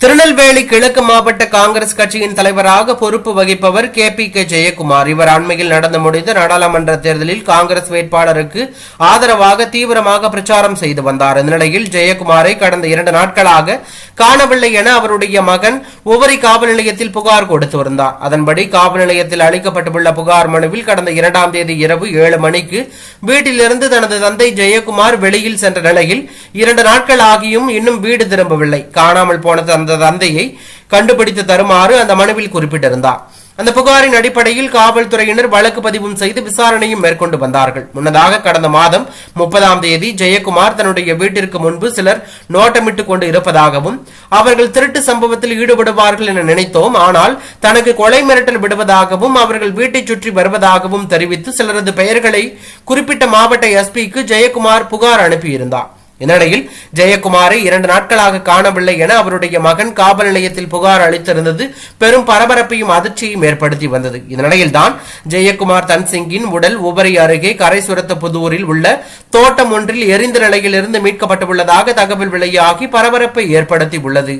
திருநெல்வேலி கிழக்கு மாவட்ட காங்கிரஸ் கட்சியின் தலைவராக பொறுப்பு வகிப்பவர் KPK ஜெயக்குமார். இவர் அண்மையில் நடந்து முடிந்த நாடாளுமன்ற தேர்தலில் காங்கிரஸ் வேட்பாளருக்கு ஆதரவாக தீவிரமாக பிரச்சாரம் செய்து வந்தார். இந்த நிலையில் ஜெயக்குமாரை கடந்த 2 நாட்களாக காணவில்லை என அவருடைய மகன் உவரி காவல் நிலையத்தில் புகார் கொடுத்து வந்தார். அதன்படி காவல் நிலையத்தில் அளிக்கப்பட்டுள்ள புகார் மனுவில் கடந்த 2ஆம் தேதி இரவு 7 மணிக்கு வீட்டிலிருந்து தனது தந்தை ஜெயக்குமார் வெளியில் சென்ற நிலையில் 2 நாட்கள் ஆகியும் இன்னும் வீடு திரும்பவில்லை. காணாமல் போன அந்த தந்தையை கண்டுபிடித்து தருமாறு அந்த மனுவில் குறிப்பிட்டிருந்தார். அந்த புகாரின் அடிப்படையில் காவல்துறையினர் வழக்கு பதிவும் செய்து விசாரணையும் மேற்கொண்டு வந்தார்கள். முன்னதாக கடந்த மாதம் 30ஆம் தேதி ஜெயக்குமார் தன்னுடைய வீட்டிற்கு முன்பு சிலர் நோட்டமிட்டுக் கொண்டு இருப்பதாகவும் அவர்கள் திருட்டு சம்பவத்தில் ஈடுபடுவார்கள் என நினைத்தோம், ஆனால் தனக்கு கொலை மிரட்டல் விடுவதாகவும் அவர்கள் வீட்டை சுற்றி வருவதாகவும் தெரிவித்து சிலரது பெயர்களை குறிப்பிட்ட மாவட்ட SPக்கு ஜெயக்குமார் புகார் அனுப்பியிருந்தார். இந்நிலையில் ஜெயக்குமாரை 2 நாட்களாக காணவில்லை என அவருடைய மகன் காவல் நிலையத்தில் புகார் அளித்திருந்தது பெரும் பரபரப்பையும் அதிர்ச்சியையும் ஏற்படுத்தி வந்தது. இந்நிலையில்தான் ஜெயக்குமார் தன்சிங்கின் உடல் உபரி அருகே கரைசுரத்த புதூரில் உள்ள தோட்டம் ஒன்றில் எரிந்த நிலையில் இருந்து மீட்கப்பட்டுள்ளதாக தகவல் வெளியாகி பரபரப்பை ஏற்படுத்தி உள்ளது.